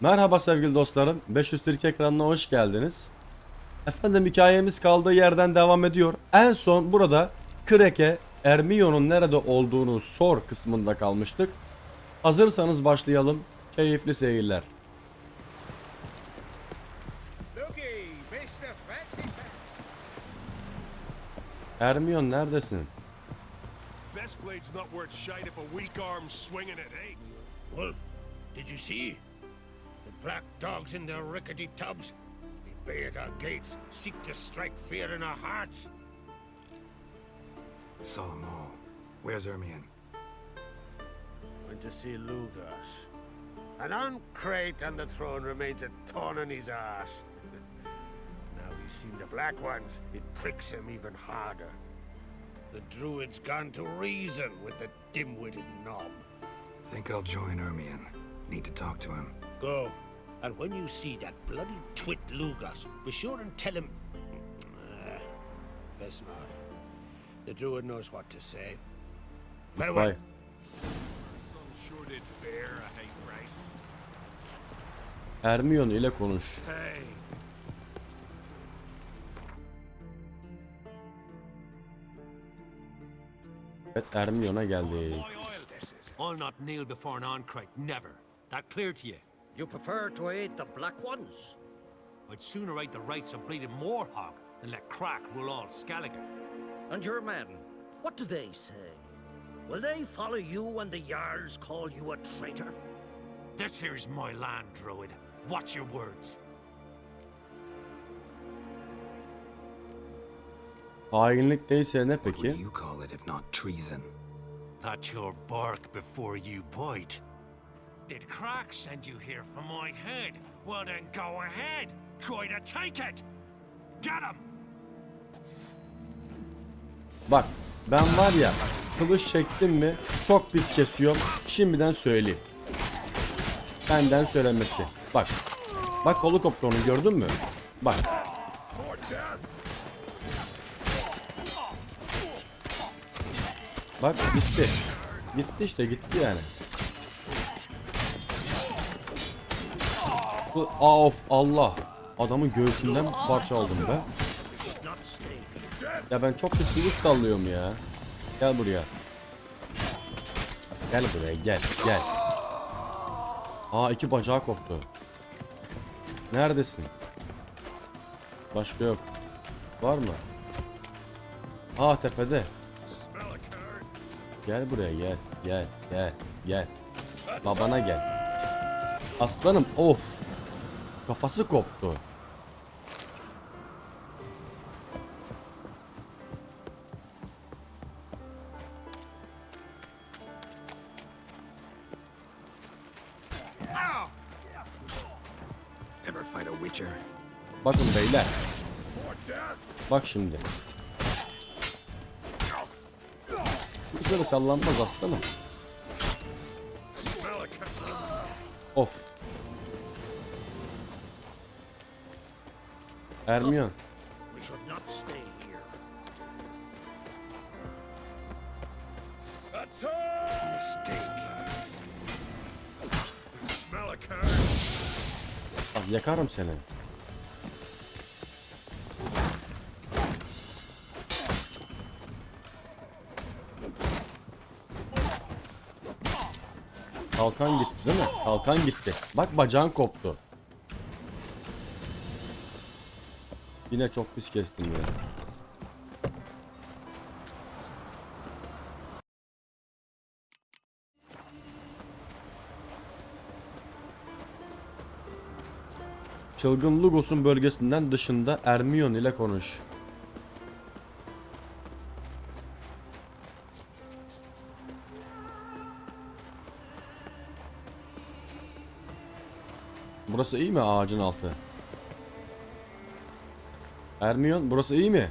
Merhaba sevgili dostlarım. 500 Türkiye ekranına hoş geldiniz. Efendim hikayemiz kaldığı yerden devam ediyor. En son burada Kreke, Ermion'un nerede olduğunu sor kısmında kalmıştık. Hazırsanız başlayalım. Keyifli seyirler. Ermion neredesin? Wolf, did you see? The black dogs in their rickety tubs. They bay at our gates, seek to strike fear in our hearts. Saw them all. Where's Ermion? Went to see Lugas. An uncrate on the throne remains a thorn in his ass. Now he's seen the black ones, it pricks him even harder. The druid's gone to reason with the dim-witted knob. Think I'll join Ermion. Need to talk to him. Go. And when you see that bloody twit Lugas, be sure and tell him... best not. The druid knows what to say. Farewell. Bye. Ermion ile konuş. Hey. Evet, Ermion'a geldik. I'll not kneel before an oncrite, never. That clear to you? You prefer to aid the black ones? I'd sooner aid the rights of bleeding Moorhog than let Crack rule all Skellige. And your men, what do they say? Will they follow you when the Jarls call you a traitor? This here's my land, Druid. Watch your words. Hainlik değilse ne What would peki? you call it if not treason? That's your bark before you bite. Did Crack send you here for my head? Well then go ahead. Try to take it. Get him. Bak ben var ya kılıç çektim mi çok pis kesiyorum. Şimdiden söyleyeyim. Benden söylemesi. Bak. Bak kolu koptu onu gördün mü? Bak. Bak gitti. Gitti işte gitti yani. Of Allah. Adamın göğsünden parça aldım be. Ya ben çok pis kılıç sallıyorum ya. Gel buraya. Gel buraya gel gel. Aa iki bacağı koptu. Neredesin? Başka yok. Var mı? Aa tepede. Gel buraya gel. Gel gel gel. Babana gel. Aslanım of. Kafası koptu. Ever fight a Witcher? Bakın beyler. Bak şimdi. Böyle sallanmaz aslanım. Of. Ermion. We should not stay here. Mistake. Smell a curd. Bak yakarım seni. Kalkan gitti değil mi? Kalkan gitti. Bak bacağın koptu. Yine çok pis kestim ya. Çılgın Lugos'un bölgesinden dışında Ermion ile konuş. Burası iyi mi ağacın altı? Ermion burası iyi mi?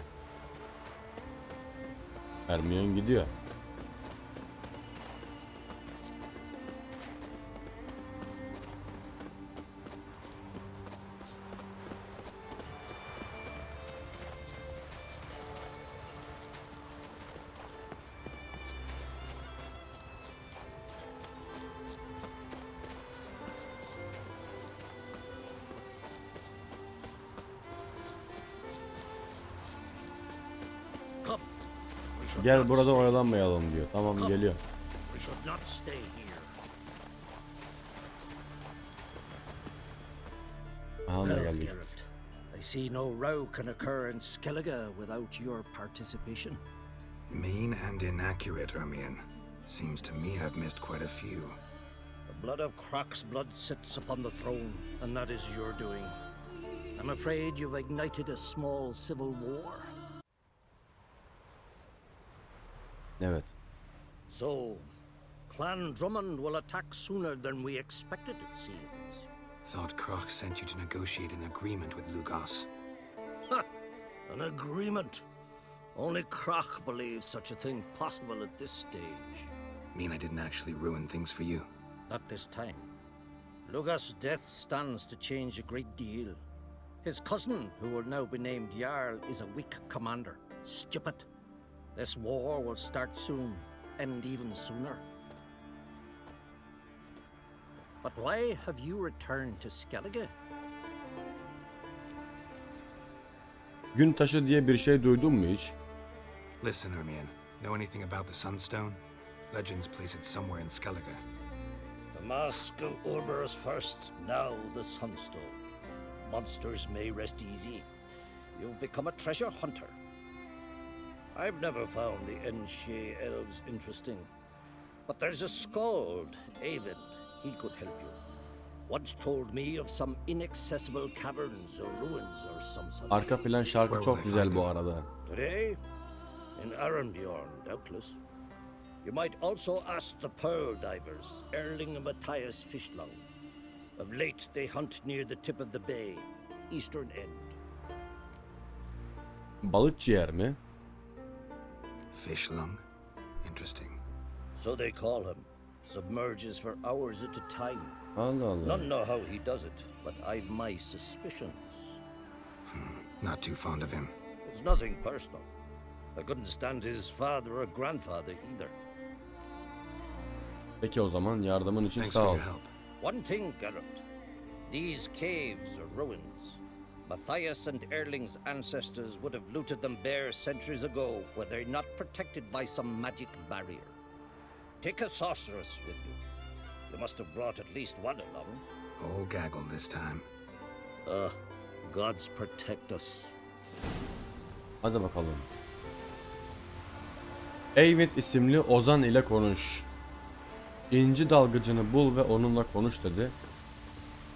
Ermion gidiyor. should Gel not burada stay. oyalanmayalım diyor. Tamam geliyor. We should not stay here. Aha da Well, geldik. Geralt, I see no row can occur in Skellige without your participation. Mean and inaccurate, Ermion. Seems to me I've missed quite a few. The blood of Croc's blood sits upon the throne, and that is your doing. I'm afraid you've ignited a small civil war. Evet. So, Clan Drummond will attack sooner than we expected, it seems. Thought Croc sent you to negotiate an agreement with Lugos. Ha! An agreement. Only Croc believes such a thing possible at this stage. Mean I didn't actually ruin things for you? Not this time. Lugos' death stands to change a great deal. His cousin, who will now be named Jarl, is a weak commander. Stupid. This war will start soon, end even sooner. But why have you returned to Skellige? Gün taşı diye bir şey duydun mu hiç? Listen, Ermion. Know anything about the Sunstone? Legends place it somewhere in Skellige. The mask of Urberus first, now the Sunstone. Monsters may rest easy. You've become a treasure hunter. I've never found the Enshe elves interesting. But there's a skald, Avid. He could help you. Once told me of some inaccessible caverns or ruins or some such. Arka plan şarkı çok güzel bu arada. Today, in Arendbjorn, doubtless. You might also ask the Pearl Divers, Erling and Matthias Fishlung. Of late, they hunt near the tip of the bay, eastern end. Balık ciğer mi? Fishlung? Interesting. So they call him. Submerges for hours at a time. Allah Allah. None know how he does it, but I've my suspicions. Not too fond of him. It's nothing personal. I couldn't stand his father or grandfather either. Peki o zaman yardımın için Thanks sağ for ol. your help. One thing, Geralt. These caves are ruins. Matthias and Erling's ancestors would have looted them bare centuries ago were they not protected by some magic barrier. Take a sorceress with you. You must have brought at least one along. Old gaggle this time. Gods protect us. Hadi bakalım. Eyvit isimli Ozan ile konuş. İnci dalgıcını bul ve onunla konuş dedi.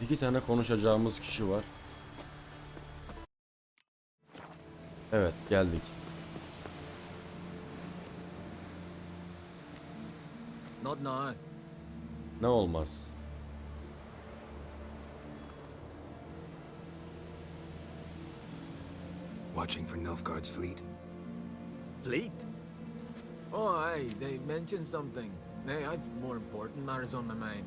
2 tane konuşacağımız kişi var. Evet, geldik. Not now. Ne olmaz. Watching for Nilfgaard's fleet. Fleet? Oh, aye, they mentioned something. Nay, I've more important matters on my mind.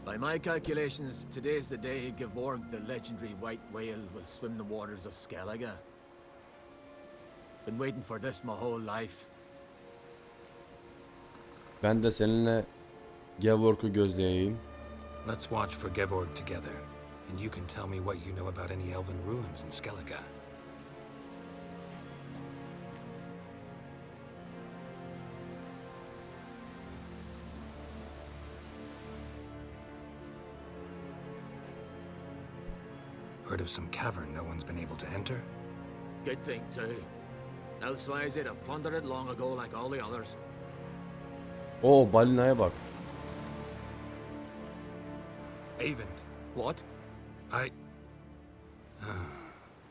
By my calculations, today's the day Gevorg, the legendary white whale, will swim the waters of Skellige. Been waiting for this my whole life. Ben de seninle Gevorg'u gözleyeyim. Let's watch for Gevorg together, and you can tell me what you know about any elven ruins in Skellige. Heard of some cavern no one's been able to enter? Good thing, too. Elsewise, they'd have plundered it long ago like all the others. Oo, balinaya bak. Avon, What? I...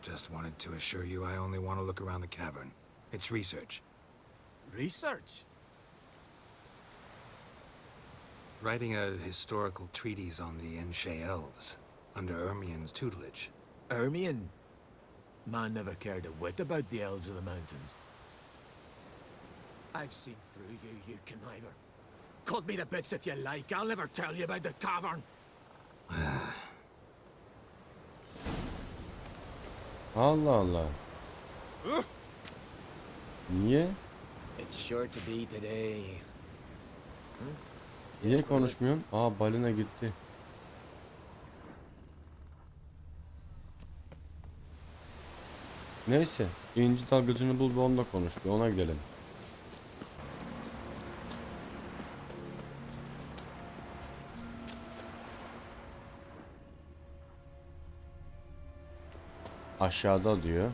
Just wanted to assure you I only want to look around the cavern. It's research. Research? Writing a historical treatise on the Enshe elves, under Ermion's tutelage. Ermion? Man never cared a whit about the elves of the mountains. I've seen through you, you conniver. Cut me to bits if you like, I'll never tell you about the cavern. Allah Allah. Niye? It's sure to be today. Niye konuşmuyorsun? Aa, balina gitti. Neyse, inci dalgıcını bul ve onunla konuş. Bir ona gidelim. Aşağıda diyor.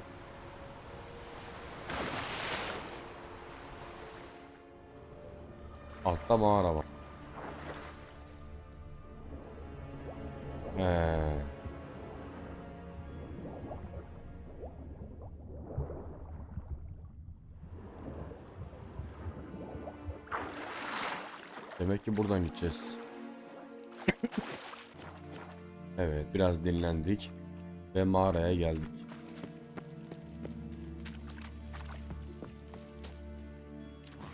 Altta mağara var. He. Demek ki buradan gideceğiz. Evet, biraz dinlendik ve mağaraya geldik.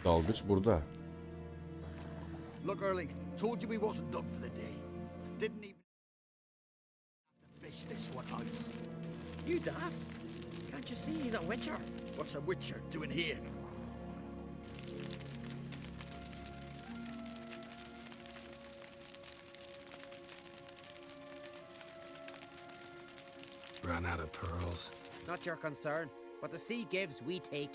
Dalgıç burada. Look, Erling, told you we wasn't done for the day. Didn't even fish this one out. You daft? Can't you see he's a witcher? What's a witcher doing here? Run out of pearls. Not your concern. What the sea gives, we take.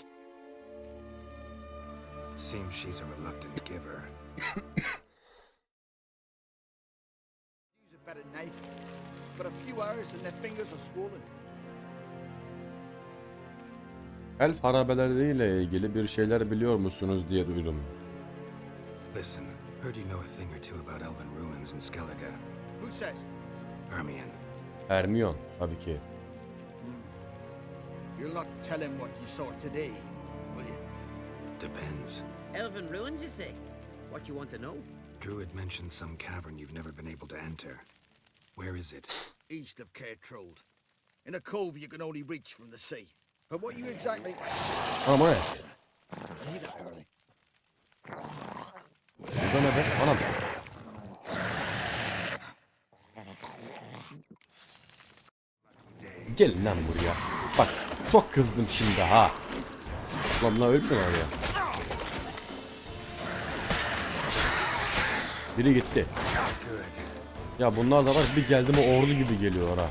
Seems she's a reluctant giver. Use a better knife. But a few hours and their fingers are swollen. Elf harabeleriyle ilgili bir şeyler biliyor musunuz diye duydum. Listen, heard you know a thing or two about elven ruins in Skellige. Who says? Hermione. Hermione tabii ki. You'll not tell him what you saw today, will you? Depends. Elven ruins, you say? What you want to know? Druid mentioned some cavern you've never been able to enter. Where is it? East of Cairtrold. In a cove you can only reach from the sea. But what you exactly... Anam o ne? Need it, Erling. Burada ne be? Anam. Gelin lan buraya. Bak çok kızdım şimdi ha. Lan öldüler ya. Biri gitti. Ya bunlar da var, bir geldi mi ordu gibi geliyor ha.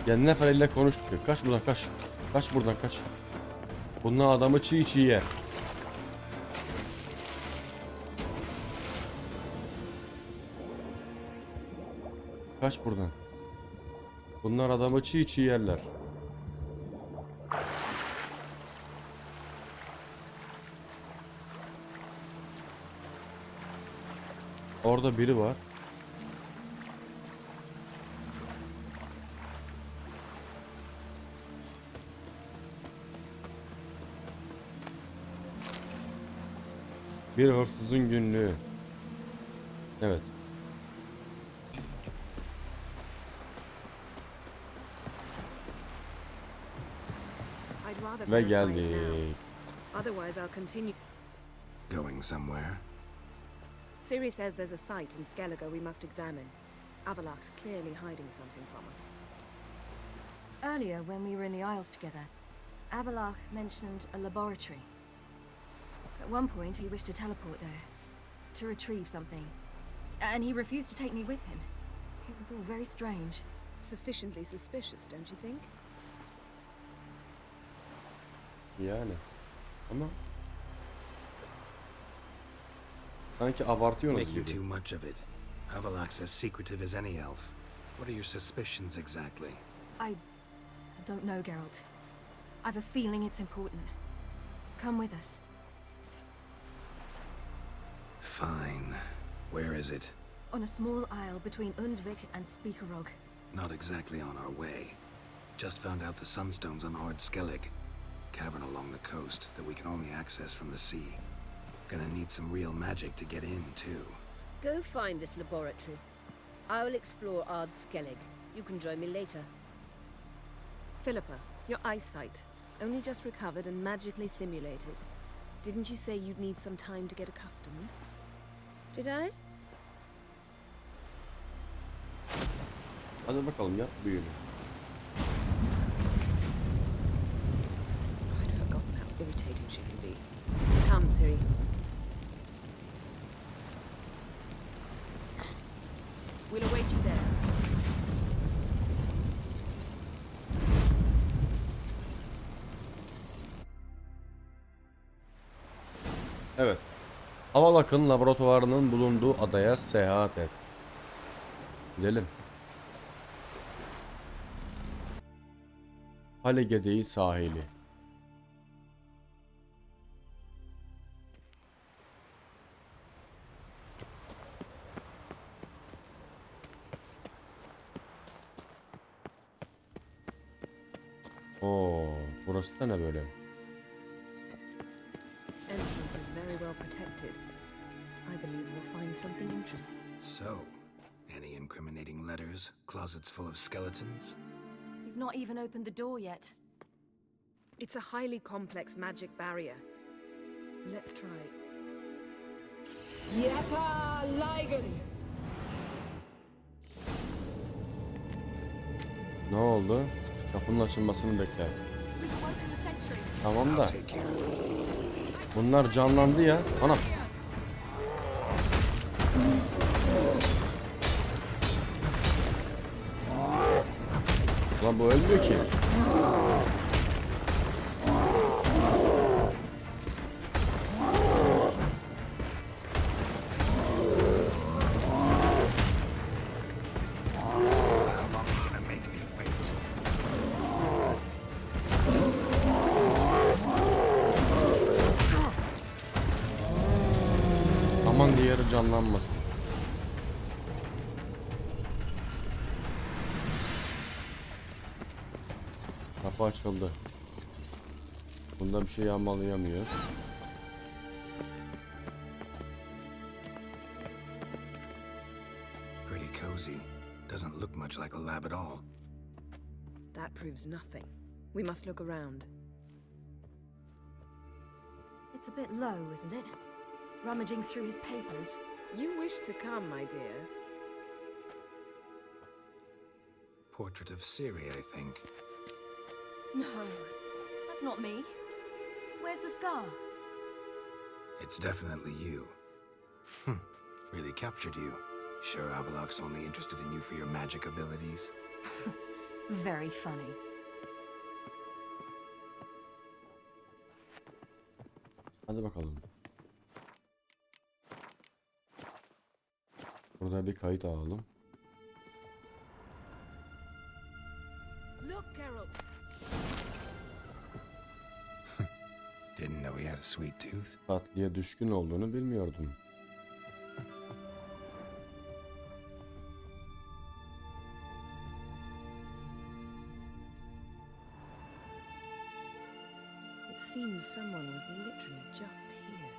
Yennefer ile konuştuk. Kaç buradan kaç. Kaç buradan kaç. Bunlar adamı çiğ çiğ yer. Kaç buradan. Bunlar adamı çiğ çiğ yerler. Orada biri var. Bir hırsızın günlüğü. Evet. I'd rather Ve verify it geldik. now. Otherwise, I'll continue. Going somewhere? Siri says there's a site in Skellige we must examine. Avalok's clearly hiding something from us. Earlier, when we were in the Isles together, Avalok mentioned a laboratory. At one point, he wished to teleport there, to retrieve something, and he refused to take me with him. It was all very strange. Sufficiently suspicious, don't you think? Yani. Ama sanki abartıyorsunuz Making gibi. too much of it. Avalok's as secretive as any elf. What are your suspicions exactly? I don't know, Geralt. I've a feeling it's important. Come with us. Fine. Where is it? On a small isle between Undvik and Speakerog. Not exactly on our way. Just found out the sunstones on Ard Skellig. Cavern along the coast that we can only access from the sea. Gonna need some real magic to get in, too. Go find this laboratory. I will explore Ard Skellig. You can join me later. Philippa, your eyesight. Only just recovered and magically simulated. Didn't you say you'd need some time to get accustomed? Did I? Hadi bakalım ya büyüğünü. I'd forgotten how irritating she can be. Come, Siri. We'll await you there. Evet. Avalok'un laboratuvarının bulunduğu adaya seyahat et. Gidelim. Halegedeyi sahili. Oo, burası da ne böyle? Entrance is very well protected. I believe we'll find something interesting. So, any incriminating letters? Closets full of skeletons? We've not even opened the door yet. It's a highly complex magic barrier. Let's try. Yepa Ligen! Ne oldu? Kapının açılmasını bekler. Tamam da. Bunlar canlandı ya. Anam. Lan bu ölmüyor ki. Aman diğeri canlanmasın. Kapı açıldı. Bunda bir şey yağmalayamıyoruz. Pretty cozy. Doesn't look much like a lab at all. That proves nothing. We must look around. It's a bit low, isn't it? Rummaging through his papers. You wish to come, my dear. Portrait of Ciri, I think. No, that's not me. Where's the scar? It's definitely you. Really captured you. Sure Avalok's only interested in you for your magic abilities? Very funny. Hadi bakalım. Burada bir kayıt alalım. Look, Geralt. Didn't know he had a sweet tooth. Tatlıya düşkün olduğunu bilmiyordum. It seems someone was literally just here.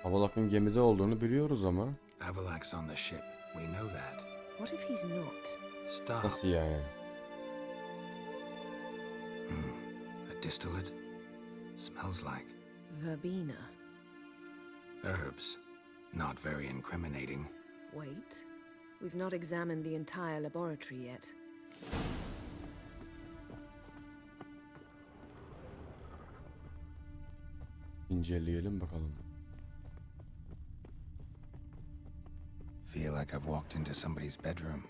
Avalok'un gemide olduğunu biliyoruz ama. Avalok's on the ship. We know that. What if he's not? Stop. Nasıl yani? A distillate? Smells like Verbena. herbs. Not very incriminating. Wait. We've not examined the entire laboratory yet. İnceleyelim bakalım. Feel like I've walked into somebody's bedroom.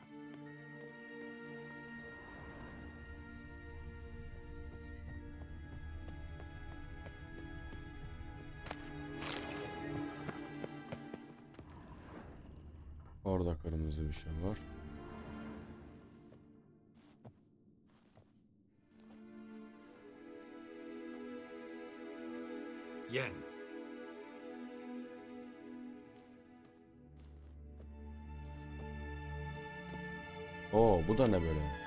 Orada kırmızı bir şey var. Yen. Oo, bu da ne böyle?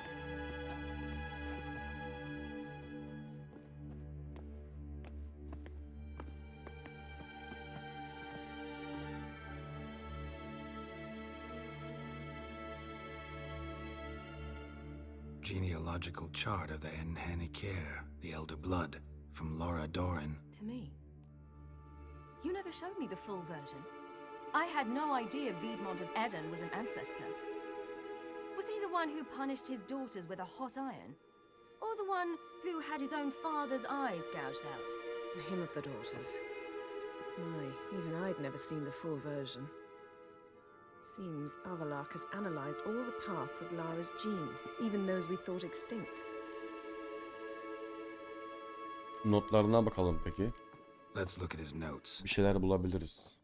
Genealogical chart of the Enhanikir, the Elder Blood, from Laura Doran. To me. You never showed me the full version. I had no idea Viedmont of Eden was an ancestor. Was he the one who punished his daughters with a hot iron? Or the one who had his own father's eyes gouged out? The hymn of the daughters. My, even I'd never seen the full version. Seems Avalok has analyzed all the parts of Lara's gene, even those we thought extinct. Notlarına bakalım peki. Let's look at his notes. Bir şeyler bulabiliriz.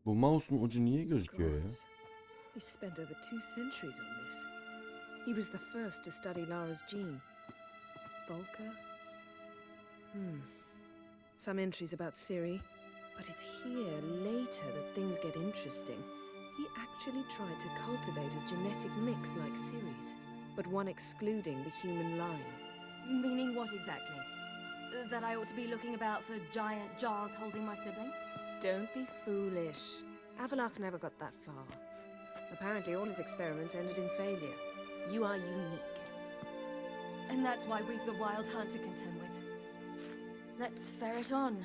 Bu mouse'un ucu niye gözüküyor ya? Gods. He spent over 2 centuries on this. He was the first to study Lara's gene. Volker? Some entries about Ciri, but it's here later that things get interesting. He actually tried to cultivate a genetic mix like Ciri's, but one excluding the human line. Meaning what exactly? That I ought to be looking about for giant jars holding my siblings? Don't be foolish. Avallac'h never got that far. Apparently all his experiments ended in failure. You are unique. And that's why we've the wild hunt to contend with. Let's ferret on.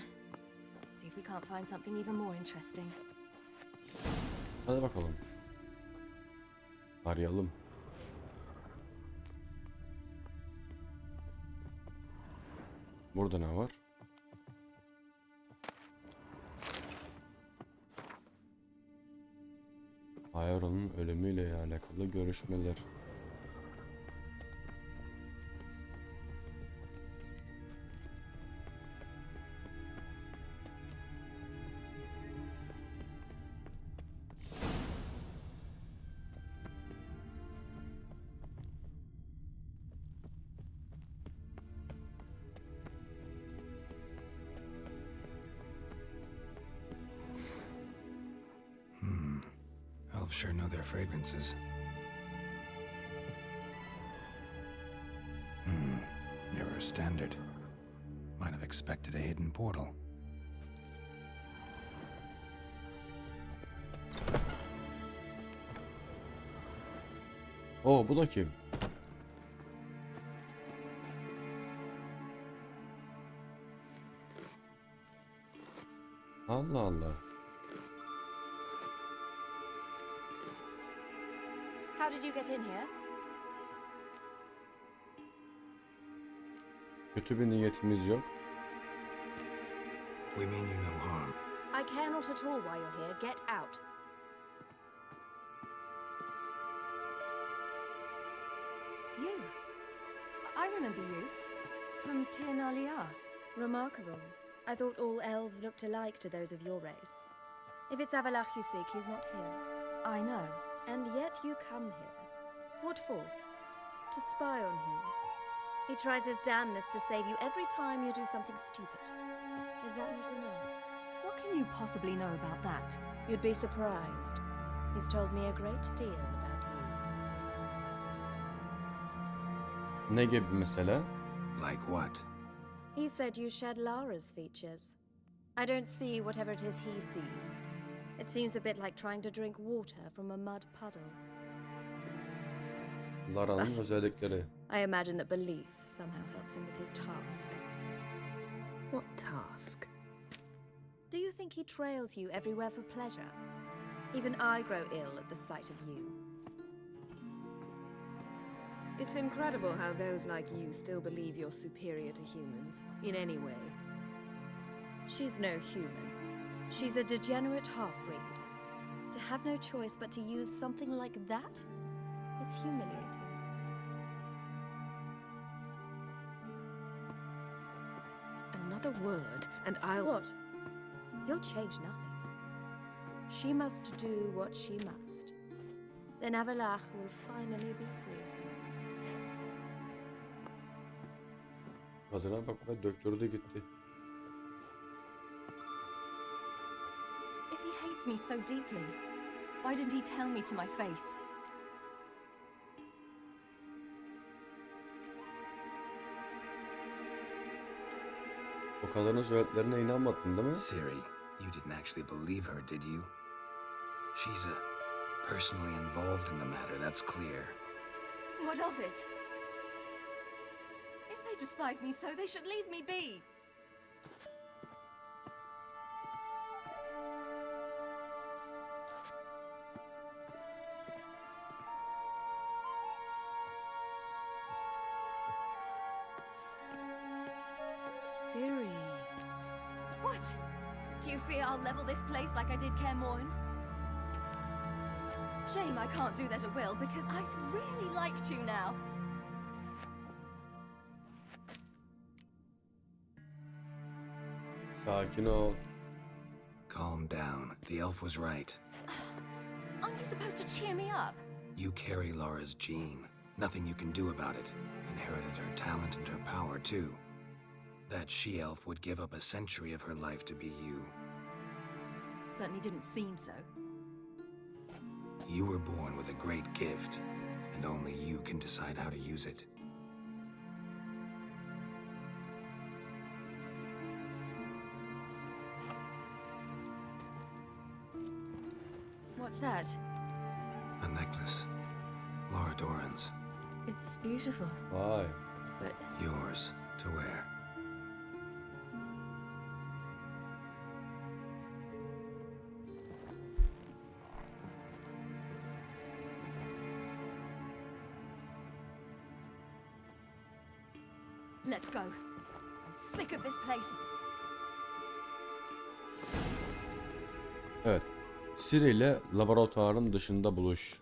See if we can't find something even more interesting. Hadi bakalım. Arayalım. Burada ne var? Ayara'nın ölümüyle alakalı görüşmeler. Elves sure know their fragrances. Mirror standard. Might have expected a hidden portal. Oh, bu da kim? Allah Allah. How did you get in here? Kötü bir niyetimiz yok. We mean you no harm. I care not at all why you're here. Get out. You. I remember you. From Tir na Liar. Remarkable. I thought all elves looked alike to those of your race. If it's Avallac'h you seek, he's not here. I know. And yet you come here. What for? To spy on him. He tries his damnedest to save you every time you do something stupid. Is that not enough? What can you possibly know about that? You'd be surprised. He's told me a great deal about you. Ne gibi mesela? Like what? He said you shared Lara's features. I don't see whatever it is he sees. It seems a bit like trying to drink water from a mud puddle. Lara'nın özellikleri. I imagine that belief somehow helps him with his task. What task? Do you think he trails you everywhere for pleasure? Even I grow ill at the sight of you. It's incredible how those like you still believe you're superior to humans, in any way. She's no human. She's a degenerate half-breed. To have no choice but to use something like that? It's humiliating. Another word, and I'll... What? You'll change nothing. She must do what she must. Then Avallac'h will finally be free of her. Kadına bak, doktoru da gitti. If he hates me so deeply, why didn't he tell me to my face? O kadının söylediklerine inanmadın değil mi? Ciri, you didn't actually believe her, did you? She's personally involved in the matter, that's clear. What of it? If they despise me so, they should leave me be. Ciri. What? Do you fear I'll level this place like I did Kaer Morhen? Shame I can't do that at will, because I'd really like to now. Sakin ol. Calm down. The elf was right. I Aren't you supposed to cheer me up? You carry Laura's gene. Nothing you can do about it. Inherited her talent and her power, too. That she-elf would give up a century of her life to be you. Certainly didn't seem so. You were born with a great gift, and only you can decide how to use it. What's that? A necklace. Laura Doran's. It's beautiful, Vay. but Yours to wear. let's go. I'm sick of this place. Evet. Ciri ile laboratuvarın dışında buluş.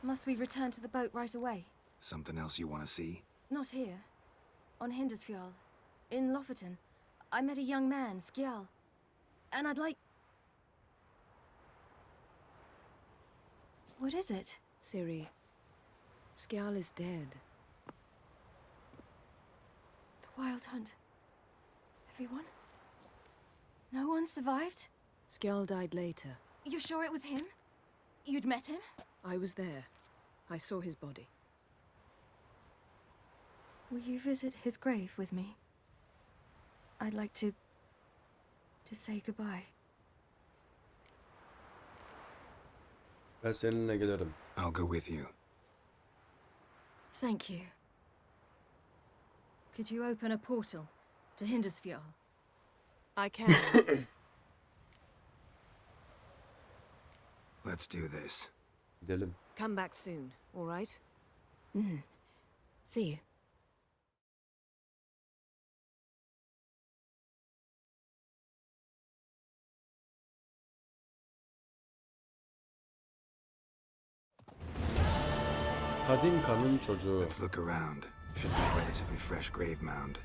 Must we return to the boat right away? Something else you want to see? Not here. On Hindersfjall. In Lofoten. I met a young man, Skjal. And I'd like... What is it? Ciri, Skjal is dead. The Wild Hunt. Everyone? No one survived? Skjal died later. You sure it was him? You'd met him? I was there. I saw his body. Will you visit his grave with me? I'd like to say goodbye. Ben seninle gelirim. I'll go with you. Thank you. Could you open a portal to Hindersfjall? I can. Let's do this. Gidelim. Come back soon, all right? See you. Kadim Kanın Çocuğu. Let's look around. Should be a relatively fresh grave mound.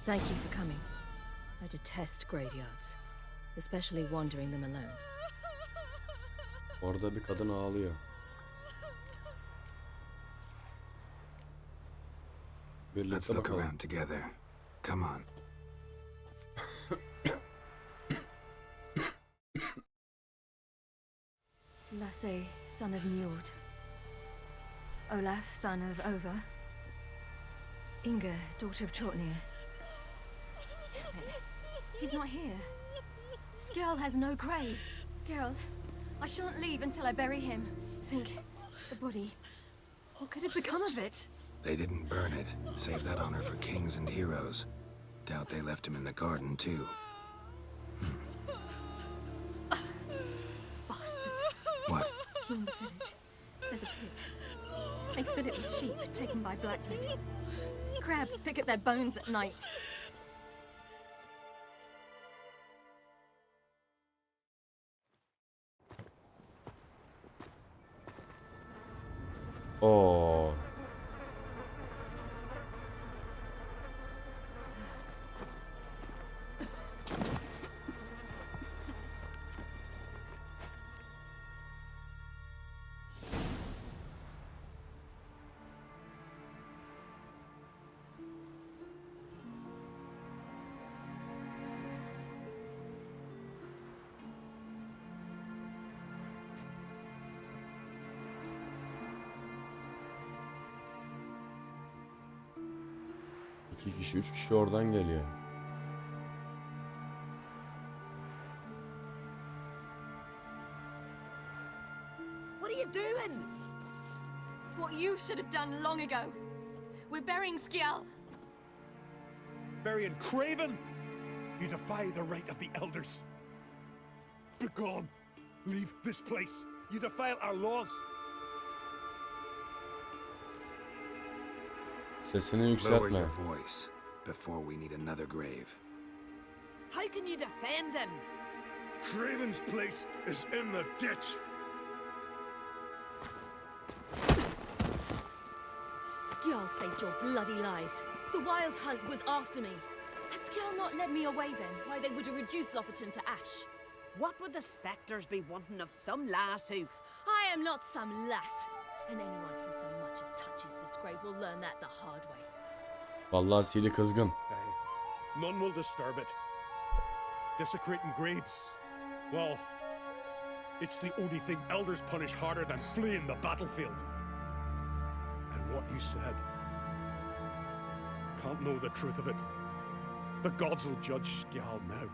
Thank you for coming. I detest graveyards, especially wandering them alone. Orada bir kadın ağlıyor. Let's Birlikte look bakalım. around together. Come on. Lasse, son of Njord. Olaf, son of Over. Inga, daughter of Trotnir. Damn it. He's not here. Skjal has no grave. Geralt, I shan't leave until I bury him. Think, the body. What could have become of it? They didn't burn it. Save that honor for kings and heroes. Doubt they left him in the garden, too. Bastards. What? Here in the village, there's a pit. They fill it with sheep taken by Blackleg. Crabs pick at their bones at night. Oo. İki kişi, üç kişi oradan geliyor. What are you doing? What you should have done long ago. We're burying Skjal. Burying Craven? You defy the right of the elders. Begone. Leave this place You defile our laws. Sesini Lower yükseltme. your voice before we need another grave. How can you defend him? Craven's place is in the ditch. Skjall saved your bloody lives. The WildHunt was after me. Had Skjall not led me away then, why they would have reduced Lofferton to ash. What would the spectres be wanting of some lass who... I am not some lass, and anyone who so much as touches this grave will learn that the hard way. Vallahi Sili kızgın. None will disturb it. Desecrating graves. Well, it's the only thing elders punish harder than fleeing the battlefield. And what you said. Can't know the truth of it. The gods will judge Skjall now.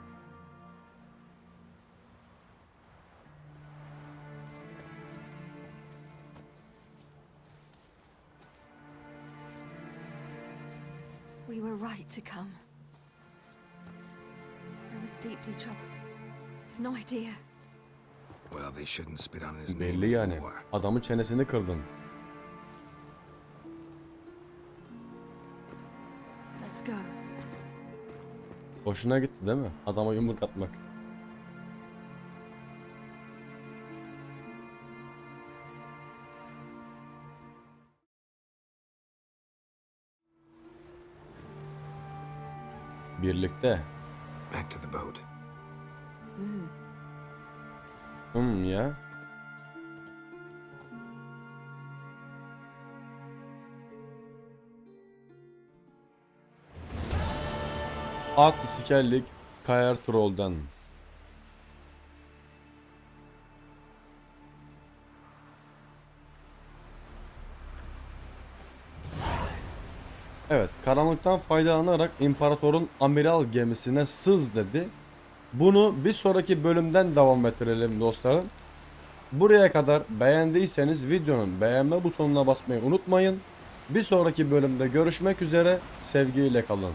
We were right to come. I was deeply troubled. You've no idea. Well, they shouldn't spit on his name Belli yani. anymore. Adamın çenesini kırdın. Let's go. Hoşuna gitti değil mi? Adama yumruk atmak. Birlikte. Back to the boat. Ya. At sikerlik kayar trollden. Evet, karanlıktan faydalanarak imparatorun amiral gemisine sız dedi. Bunu bir sonraki bölümden devam ettirelim dostlarım. Buraya kadar beğendiyseniz videonun beğenme butonuna basmayı unutmayın. Bir sonraki bölümde görüşmek üzere, sevgiyle kalın.